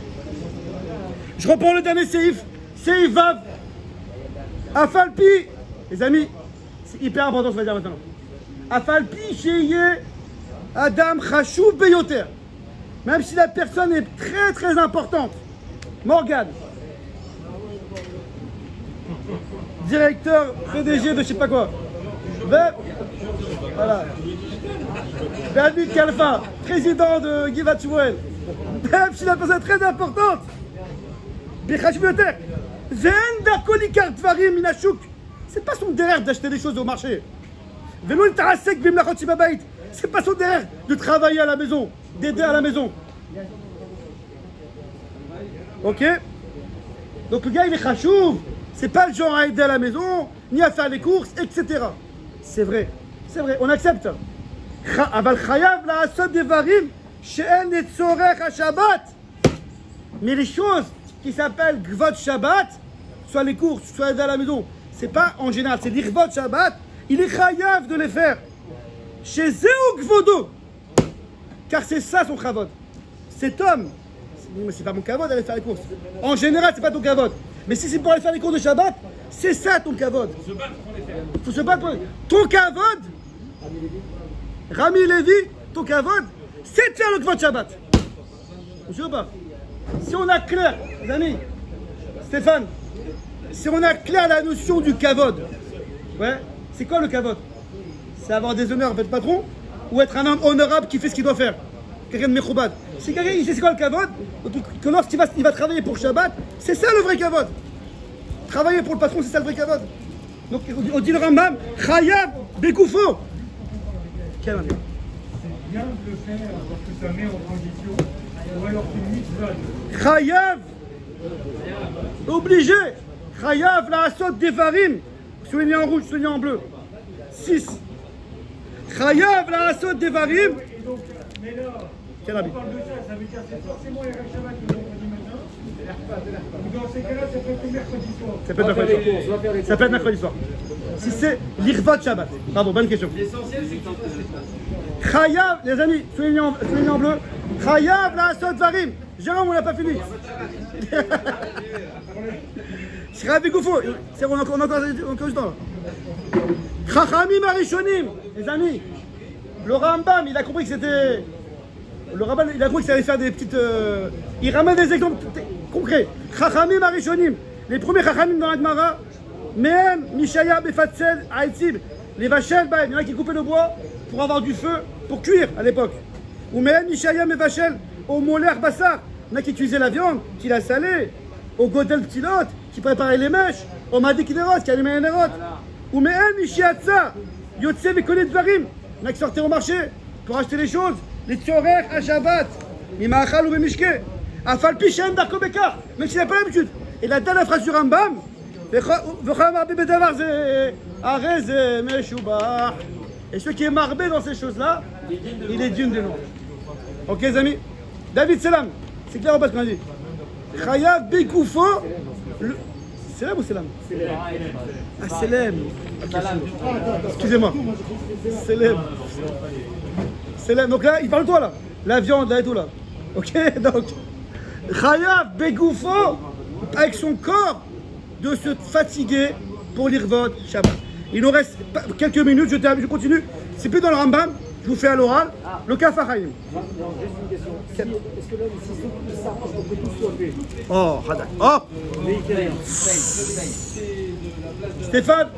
Je reprends le dernier Seif. Seif Vav. Afalpi. Les amis, c'est hyper important ce que je vais dire maintenant. Afalpi Sheye Adam Chashuv Beyoter. Même si la personne est très très importante. Morgane. Directeur, PDG de je sais pas quoi. Voilà. David Kalfa, président de Givat Shmuel. Même si la personne est très importante. Bechashuv Beyoter. Zen Dakolikar Tvarim Minashuk. C'est pas son derrière d'acheter des choses au marché. Velo Tarasek Bimlachot Shibabait. C'est pas son derrière de travailler à la maison, d'aider à la maison. Ok? Donc le gars il est chachouv. C'est pas le genre à aider à la maison, ni à faire les courses, etc. C'est vrai, on accepte. Aval chayav la asod devarim she'en etzorech ha-Shabbat. Mais les choses qui s'appellent Gvot Shabbat, soit les courses, soit aider à la maison, c'est pas en général, c'est l'Irvot Shabbat, il est chayav de les faire. Chez Zéou Gvodo. Car c'est ça son kavod. Cet homme, c'est pas mon kavod d'aller faire les courses. En général, c'est pas ton kavod. Mais si c'est pour aller faire les courses de Shabbat, c'est ça ton kavod. Il faut se battre pour les faire. Ton kavod, Rami Lévi, ton kavod, c'est de faire le Gvot Shabbat. Je veux pas. Si on a clair, les amis, Stéphane, si on a clair la notion du kavod, ouais, c'est quoi le kavod? C'est avoir des honneurs avec le patron ou être un homme honorable qui fait ce qu'il doit faire. Quelqu'un de mechoubad. Si quelqu'un il sait c'est quoi le kavod, que lorsqu'il va travailler pour Shabbat, c'est ça le vrai kavod. Travailler pour le patron, c'est ça le vrai kavod. Donc on dit le Rambam, Chayab Bekoufo. Quel année? C'est bien de le faire parce que ça met en transition. Ou alors c'est mitzvah. Chayav. Obligé. Chayav la asot devarim. Souligné en rouge, souligné en bleu. 6. Chayav la asot devarim. Mais là, Quel on habit? parle de ça, ça veut dire que c'est forcément les Shabbat le vendredi matin. Ou dans ces cas-là, ça peut être le mercredi soir. Ça peut être mercredi soir. Ça peut être mercredi soir. Si c'est l'Irvot Shabbat. Bravo, bonne question. L'essentiel, c'est que tu fasses les tâches. Chayav, les amis, souligné en bleu. Chayav la asot devarim. Jérôme, on n'a pas fini. Shrabi Goufo. On a encore du temps. Chachamim Arishonim. Les amis, le Rambam, il a compris que c'était. Le Rambam, il a compris que ça allait faire des petites. Il ramène des exemples concrets. Chachamim Arishonim. Les premiers Chachamim dans la Gemara. Mehem, Mishaya, Befatzel, Haïtib. Les Vachel, il y en a qui coupaient le bois pour avoir du feu, pour cuire à l'époque. Ou Mehem, Mishaya, Vachel, au Moler Bassar. Il y en a qui cuisaient la viande, qui la salaient. Au Godel Ptilot, qui préparait les mèches. Au Madik Nerot, qui allumait les Nerot. Ou Mehem, Mishiatza. Yotse Vekole Dvarim. On a qui sortaient au marché pour acheter les choses. Les tzorer à Shabbat. Mimachal ou Mimishke. Afal Pichem Darko Bekar. Même s'il n'a pas l'habitude. Et la dernière phrase sur Rambam. Et celui qui est marbé dans ces choses-là, il est digne de nous. Ok les amis. David Selam. C'est clair ou pas ce qu'on a dit? Chayav Begoufo. Selam ou Selam? Ah, Selam. Excusez-moi. Selam. Selam. Donc là, il parle de toi là. La viande là et tout là. Ok, donc. Chayav Begoufo, avec son corps, de se fatiguer pour l'Irvod Shabbat. Il nous reste quelques minutes, je continue. C'est plus dans le Rambam, je vous fais à l'oral. Le Kaf HaChaim. Non, juste une question. Est-ce que l'homme, s'il s'arrange pour que tout soit fait? Oh, Hadak. Oh Mais il fait rien. Stéphane,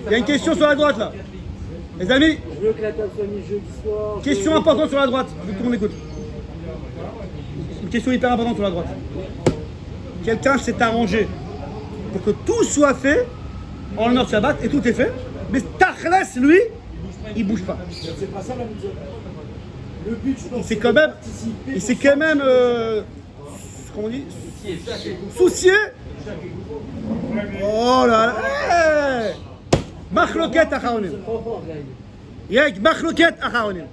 il y a une question sur la droite là. Les amis, Je veux que la table soit mise jeudi soir. question importante sur la droite. Je veux que tout le monde écoute. Une question hyper importante sur la droite. Quelqu'un s'est arrangé pour que tout soit fait en l'honneur de Shabbat et tout est fait. Mais Tachlas, lui, il bouge pas. C'est pas ça la mitzvah. Le but, je pense, C'est quand même, il s'est quand même, comment on dit, soucié. Oh là là, hey Machloket Acharonim. Yek Machloket Acharonim.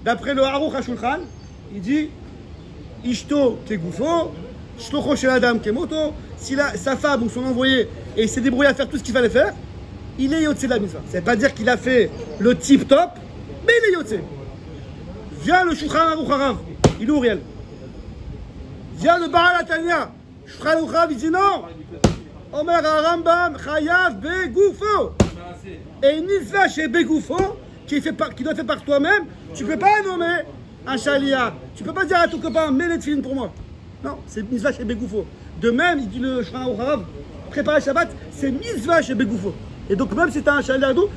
D'après le Aruch HaShulchan, il dit Ishto Kegoufo, Shlocho Shel Adam Kemoto. Si sa femme ou son envoyé et il s'est débrouillé à faire tout ce qu'il fallait faire, il est Yotze la mitzvah. Ça ne veut pas dire qu'il a fait le tip top, mais il est Yotze. Viens le Shulchan Aruch Harav, il est Uriel. Viens le Baal Atania, Shulchan Aruch Harav, il dit non. Omer Rambam Chayav Begoufo. Et une mitzvah chez Begoufo, qui doit être faite par toi-même, tu ne peux pas nommer un chalia. Tu ne peux pas dire à ton copain, mets les tefilines pour moi. Non, c'est mitzvah chez Begoufo. De même, il dit le Shulchan Aruch Harav, préparer Shabbat, c'est mitzvah chez Begoufo. Et donc, même si tu as un chalia donc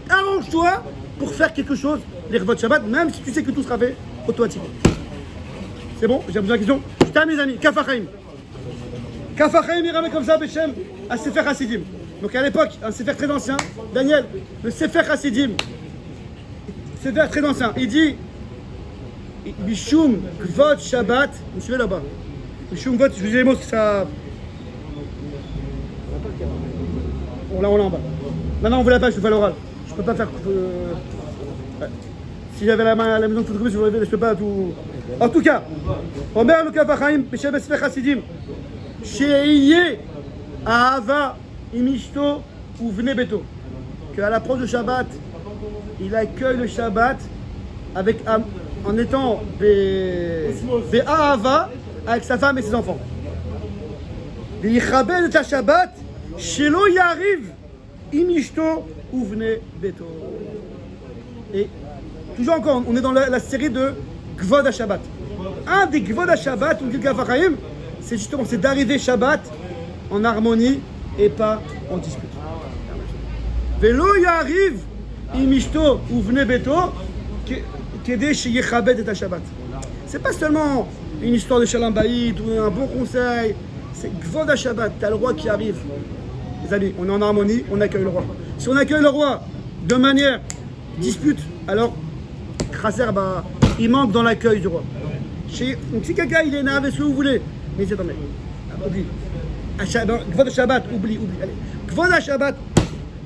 arrange-toi pour faire quelque chose, les revotes Shabbat, même si tu sais que tout sera fait automatiquement. C'est bon? J'ai besoin de question. Je termine, mes amis. Kaf HaChaim. Kaf HaChaim, il ramène comme ça, Bechem, à Sefer Hasidim. Donc à l'époque, un Sefer très ancien, Daniel, le Sefer Hasidim, Sefer très ancien, il dit Bishum Kvod Shabbat, vous suivez là-bas. Bishum Kvod, je vous dis les mots, ça. On l'a en bas. Maintenant, on vous la page, je fais l'oral. Je peux pas faire. Ouais. Si j'avais la main à la maison toute trouver, je peux pas tout. En tout cas, Omer le Kaf HaChaim, Bechem Sefer Hasidim, She'iyeh Ahava Imishto ou Vne Beto. Qu'à l'approche de Shabbat, il accueille le Shabbat avec, en étant Ahava avec sa femme et ses enfants. V'yichabed et Shabbat, Shelo Yariv Imishto ou Vne Beto. Et toujours encore, on est dans la série de Kvod HaShabbat. Un des Kvod HaShabbat, on dit Kaf HaChaim, c'est justement d'arriver Shabbat en harmonie et pas en dispute. Velo Yariv Imishto ou Vne Beto Kedé Sheyechabed et Shabbat. C'est pas seulement une histoire de Shalom Bayit ou un bon conseil, c'est Kvod HaShabbat, t'as le roi qui arrive. Les amis, on est en harmonie, on accueille le roi. Si on accueille le roi de manière dispute, alors Khasser, bah, il manque dans l'accueil du roi. Donc si quelqu'un il est énervé, ce que vous voulez, mais c'est attendez, oublie. Kvod HaShabbat, oublie. Allez. Kvod HaShabbat,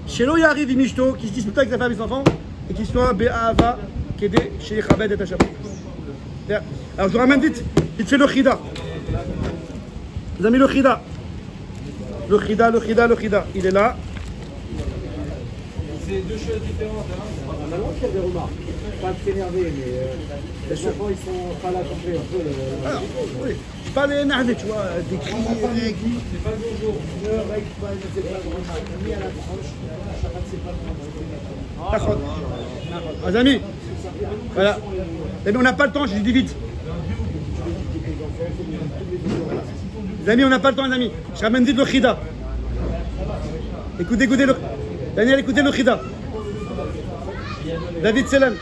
Shelo Yariv Imishto, qui se dispute avec sa femme et ses enfants, et qui soit Be'ahava, Kedé, Sheyechabed et Shabbat. Alors je vous ramène vite fait le Chida. Les amis, le Chida. Le Chida, il est là. C'est deux choses différentes. Hein. Normalement, il y a des remarques. Pas de s'énerver, mais les enfants, ils sont pas là pour faire un peu le. Alors, oui, je parle énervé, tu vois, des cris. C'est pas le bonjour. Ne règle pas, ne sais pas comment ça. Mis à l'approche, Shabbat, c'est pas le moment. Les amis, voilà. Les amis, on n'a pas le temps, je dis vite. Les amis, on n'a pas le temps, les amis. Je ramène vite le Chida. Écoutez le. Daniel, écoutez le Chida. David Selam.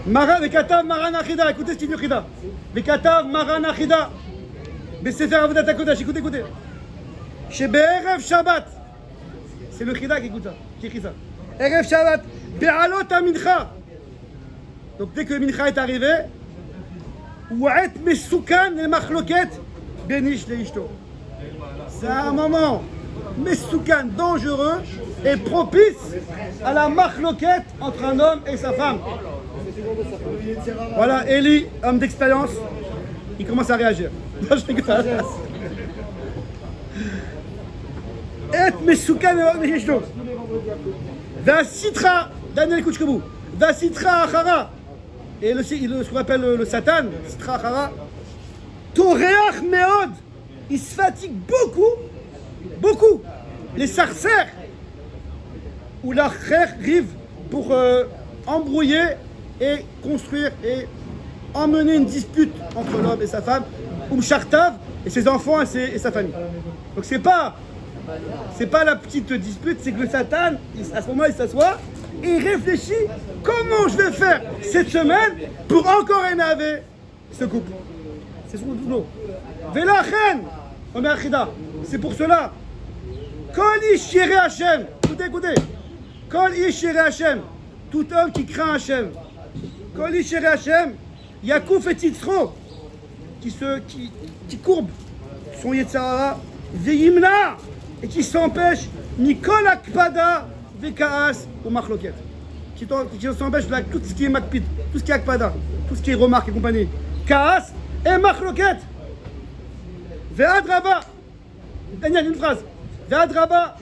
Vekatav Maran Achida, écoutez ce qu'il dit le Chida. Vekatav Maran Achida. Besefer Avodat HaKodesh, écoutez. Chez Be'erev Shabbat. C'est le Chida qui écoute ça, qui écrit ça. Erev Shabbat. Be'alot ha-mincha. Donc dès que mincha est arrivé, Wa'et mesoukan le machloket benish leishto. C'est un moment mesoukan, dangereux et propice à la machloket entre un homme et sa femme. Voilà, Eli, homme d'expérience, il commence à réagir. Non, je rigole. Et mesoukan le leishto. Vasitra, Daniel Kouchkebou. Vasitra achara. Et ce qu'on appelle le Satan, Sitra Achara, Toreach Meod, il se fatigue beaucoup. Les sarcères, où la frère arrive pour embrouiller et construire et emmener une dispute entre l'homme et sa femme, Shartav et ses enfants et sa famille. Donc c'est pas la petite dispute, c'est que le Satan, à ce moment il s'assoit et il réfléchit comment je vais faire cette semaine pour encore énerver ce couple. C'est son boulot. Velachen, Omer Achida, c'est pour cela. Kol ish yireh Hashem, écoutez. Kol ish yireh Hashem, tout homme qui craint Hashem. Kol ish yireh Hashem, Yakouf et Yitzro, qui courbe son Yetzirah, Veyimna, et qui s'empêche, Nikol Akpada, Vekaas ou Machloket. Qui s'empêche de tout ce qui est Makpid, tout ce qui est Akpada, tout ce qui est remarque et compagnie. Kaas et Machloket. Ve'adraba. Daniel, une phrase. Ve'adraba.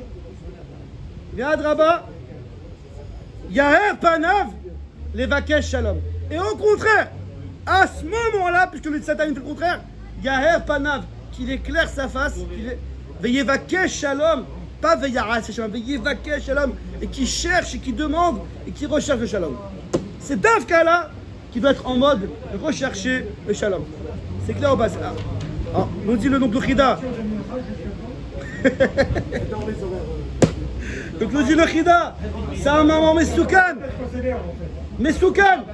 Yaher Panav, Levakesh Shalom. Et au contraire, à ce moment-là, puisque le Satan fait le contraire, Yaher Panav, qu'il éclaire sa face, Ve'yevakesh Shalom. Pas Ve'yaras Shalom, Ve'yevakesh Shalom, et qui cherche et qui demande et qui recherche le Shalom. C'est Davka là qui doit être en mode rechercher le Shalom. C'est clair ou pas? Alors, nous dit le nom de Chida. Donc nous dit le Chida, c'est un moment Mesoukan. Mesoukan.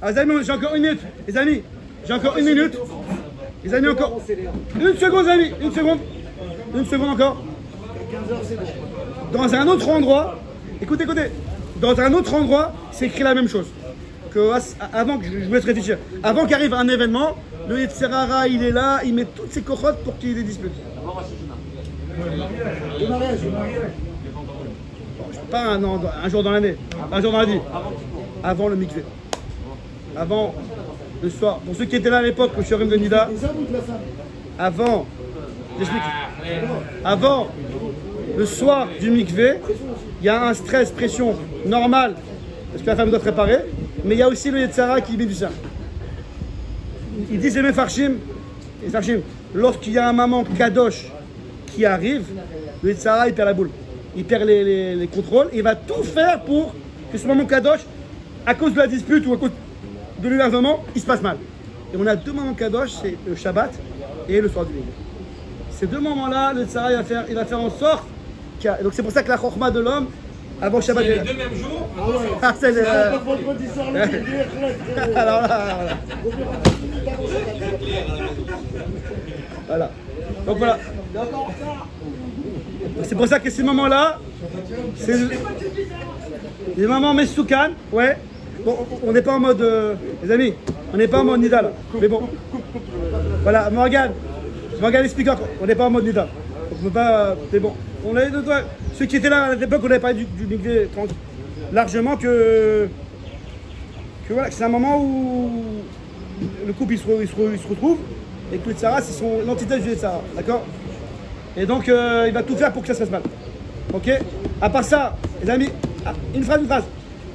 Ah, les amis, j'ai encore une minute. Les amis, j'ai encore une minute. Les amis, encore. Une seconde, les amis, une seconde encore. Dans un autre endroit, écoutez, dans un autre endroit, c'est écrit la même chose. Avant que je vous laisse réfléchir, avant qu'arrive un événement, le Yetzirah, il est là, il met toutes ses cochottes pour qu'il y ait des disputes. Pas un jour dans l'année, un jour dans la vie. Avant le mikvé. Avant le soir. Pour ceux qui étaient là à l'époque, au Shurim de Nida. Avant. J'explique. Avant le soir du mikvé, il y a un stress, pression normale, parce que la femme doit préparer, mais il y a aussi le Yetzirah qui met du sang. Il dit c'est mes farshim, lorsqu'il y a un maman kadosh qui arrive, le Yetzirah il perd la boule, il perd les contrôles, et il va tout faire pour que ce maman kadosh, à cause de la dispute ou à cause de l'énervement, il se passe mal. Et on a deux moments kadosh, c'est le Shabbat et le soir du mikvé. Ces deux moments-là, le Yetzirah il va faire en sorte donc c'est pour ça que la chokhma de l'homme, avant Shabbat... C'est les deux mêmes jours. Ah, c'est les... Alors là, voilà. Donc voilà. C'est pour ça que ces moments-là, c'est les moments Mesoukan, ouais. Bon, on n'est pas en mode... les amis, on n'est pas en mode Nida là. Mais bon. Voilà, Morgan explique encore. On n'est pas en mode Nida. On ne peut pas... Mais bon. On a ceux qui étaient là à l'époque, on avait parlé du mikvé largement que voilà, que c'est un moment où le couple il se retrouve et que le Yetzirah c'est l'antithèse du Yetzirah, d'accord? Et donc il va tout faire pour que ça se passe mal. Ok? À part ça, les amis, une phrase.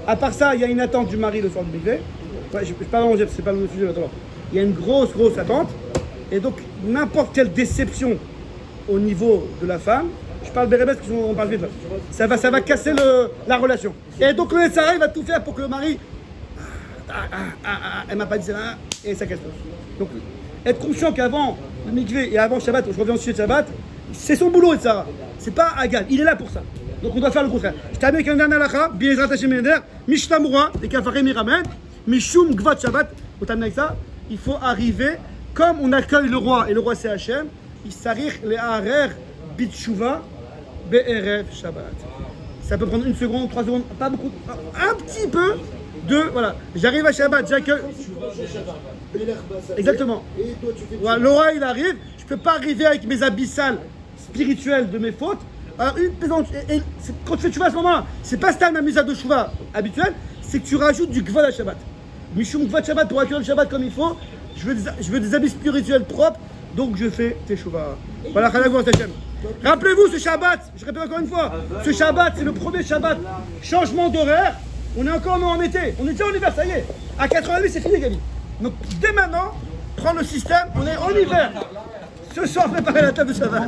À part ça, il y a une attente du mari le soir du mikvé. Ouais, je ne peux pas manger, c'est pas le sujet maintenant. Il y a une grosse attente. Et donc n'importe quelle déception au niveau de la femme, je parle Bérémès parce qu'on parle vite là. Ça va casser la relation. Et donc le Yetzirah il va tout faire pour que le mari elle m'a pas dit ça et ça casse tout. Donc être conscient qu'avant le mikvé et avant Shabbat, je reviens au sujet de Shabbat, c'est son boulot Yetzirah. C'est pas Agal, il est là pour ça. Donc on doit faire le contraire. Je t'amène avec un dernier halakha, Bi'ezrat Hashem Yeder, Mishtamura, les kafarim Miramen, Mishum Gvat Shabbat, on t'amène avec ça, il faut arriver, comme on accueille le roi, et le roi c'est Hashem, il s'arrich les harer bitshuva be'erev Shabbat. Ça peut prendre 1 seconde, 3 secondes, pas beaucoup, un petit peu de, voilà. J'arrive à Shabbat, j'accueille. Exactement. Et toi, tu fais Voilà, Laura, il arrive, je peux pas arriver avec mes abyssales spirituelles de mes fautes. Alors, quand tu fais Tchouva à ce moment-là, c'est pas Stam la misa de Tchouva habituelle, c'est que tu rajoutes du Gvod à Shabbat. Mishum Gvod Shabbat pour accueillir le Shabbat comme il faut. Je veux des habits spirituels propres, donc je fais Teshuvah. Voilà, rappelez-vous ce Shabbat, je répète encore une fois, ce Shabbat c'est le premier Shabbat, changement d'horaire, on est encore en été, on est déjà en hiver, ça y est, à 4h30 c'est fini Gabi. Donc dès maintenant, prends le système, on est en hiver. Ce soir, préparez la table de Shabbat.